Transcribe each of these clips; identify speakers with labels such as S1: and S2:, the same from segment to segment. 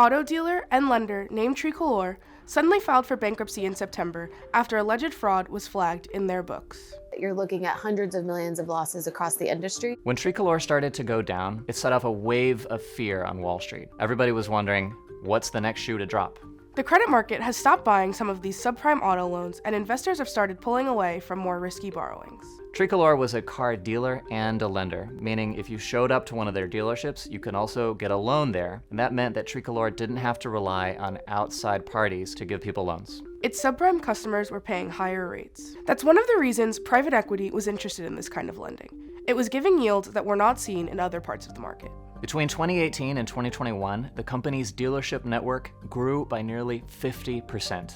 S1: auto dealer and lender named Tricolor suddenly filed for bankruptcy in September after alleged fraud was flagged in their books.
S2: You're looking at hundreds of millions of losses across the industry.
S3: When Tricolor started to go down, it set off a wave of fear on Wall Street. Everybody was wondering, what's the next shoe to drop?
S1: The credit market has stopped buying some of these subprime auto loans, and investors have started pulling away from more risky borrowings.
S3: Tricolor was a car dealer and a lender, meaning if you showed up to one of their dealerships, you can also get a loan there, and that meant that Tricolor didn't have to rely on outside parties to give people loans.
S1: Its subprime customers were paying higher rates. That's one of the reasons private equity was interested in this kind of lending. It was giving yields that were not seen in other parts of the market.
S3: Between 2018 and 2021, the company's dealership network grew by nearly 50%.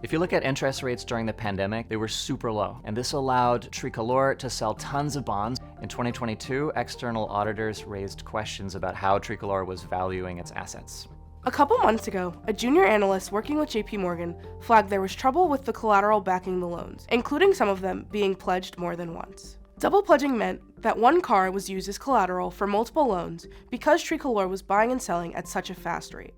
S3: If you look at interest rates during the pandemic, they were super low, and this allowed Tricolor to sell tons of bonds. In 2022, external auditors raised questions about how Tricolor was valuing its assets.
S1: A couple months ago, a junior analyst working with JPMorgan flagged there was trouble with the collateral backing the loans, including some of them being pledged more than once. Double pledging meant that one car was used as collateral for multiple loans because Tricolor was buying and selling at such a fast rate.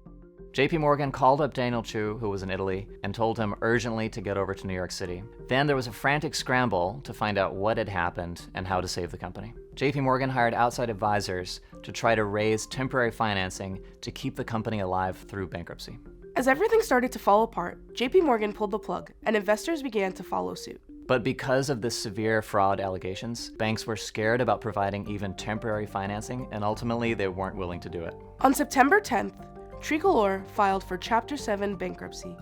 S3: JPMorgan called up Daniel Chu, who was in Italy, and told him urgently to get over to New York City. Then there was a frantic scramble to find out what had happened and how to save the company. JPMorgan hired outside advisors to try to raise temporary financing to keep the company alive through bankruptcy.
S1: As everything started to fall apart, JPMorgan pulled the plug, and investors began to follow suit.
S3: But because of the severe fraud allegations, banks were scared about providing even temporary financing, and ultimately they weren't willing to do it.
S1: On September 10th, Tricolor filed for Chapter 7 bankruptcy.